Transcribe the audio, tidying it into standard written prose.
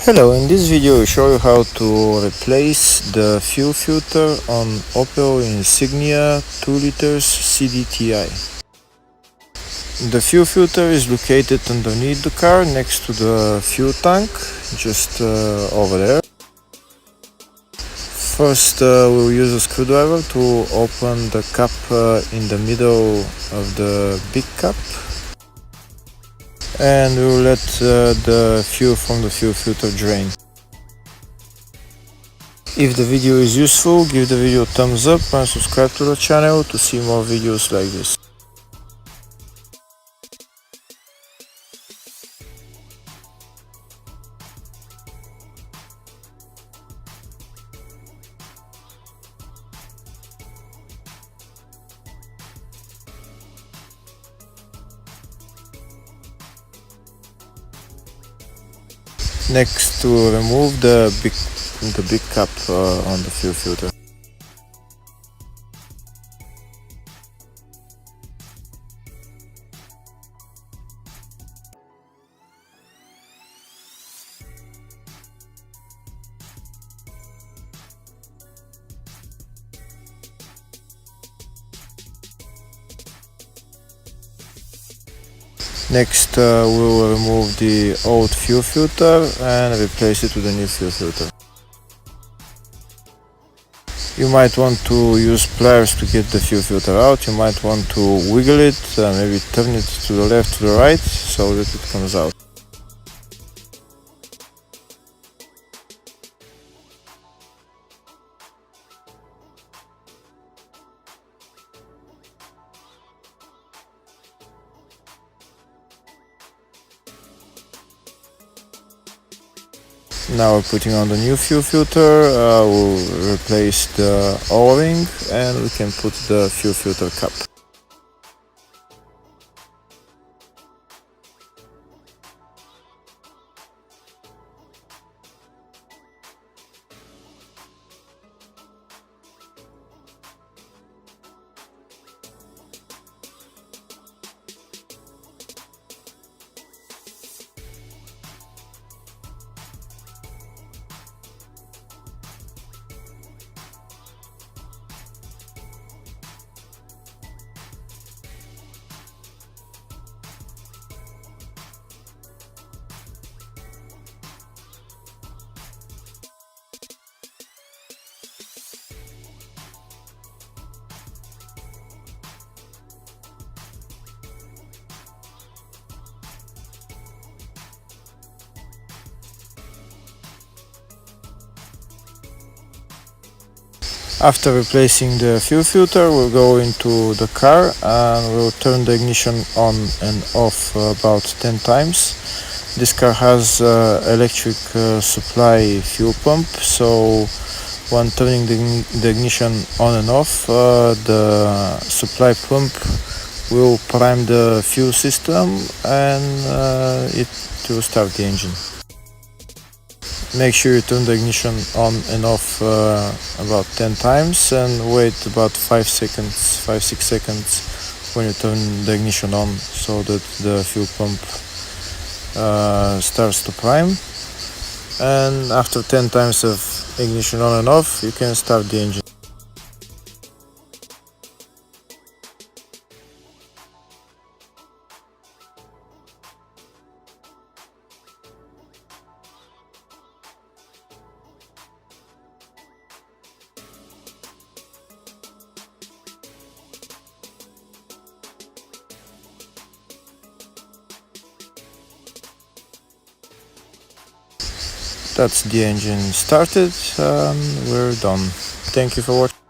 Hello, in this video I show you how to replace the fuel filter on Opel Insignia 2 liters CDTI. The fuel filter is located underneath the car next to the fuel tank, just over there. First we'll use a screwdriver to open the cap in the middle of the big cap. And we'll let the fuel from the fuel filter drain. If the video is useful, give the video a thumbs up and subscribe to the channel to see more videos like this. Next, to remove the big cap on the fuel filter. Next, we'll remove the old fuel filter and replace it with a new fuel filter. You might want to use pliers to get the fuel filter out. You might want to wiggle it, maybe turn it to the left, to the right, so that it comes out. Now we're putting on the new fuel filter. We'll replace the O-ring and we can put the fuel filter cap. After replacing the fuel filter, we'll go into the car and we'll turn the ignition on and off about 10 times. This car has electric supply fuel pump, so when turning the ignition on and off, the supply pump will prime the fuel system and it will start the engine. Make sure you turn the ignition on and off about 10 times and wait about 5-6 seconds when you turn the ignition on, so that the fuel pump starts to prime. And after 10 times of ignition on and off, you can start the engine. That's the engine started and we're done. Thank you for watching.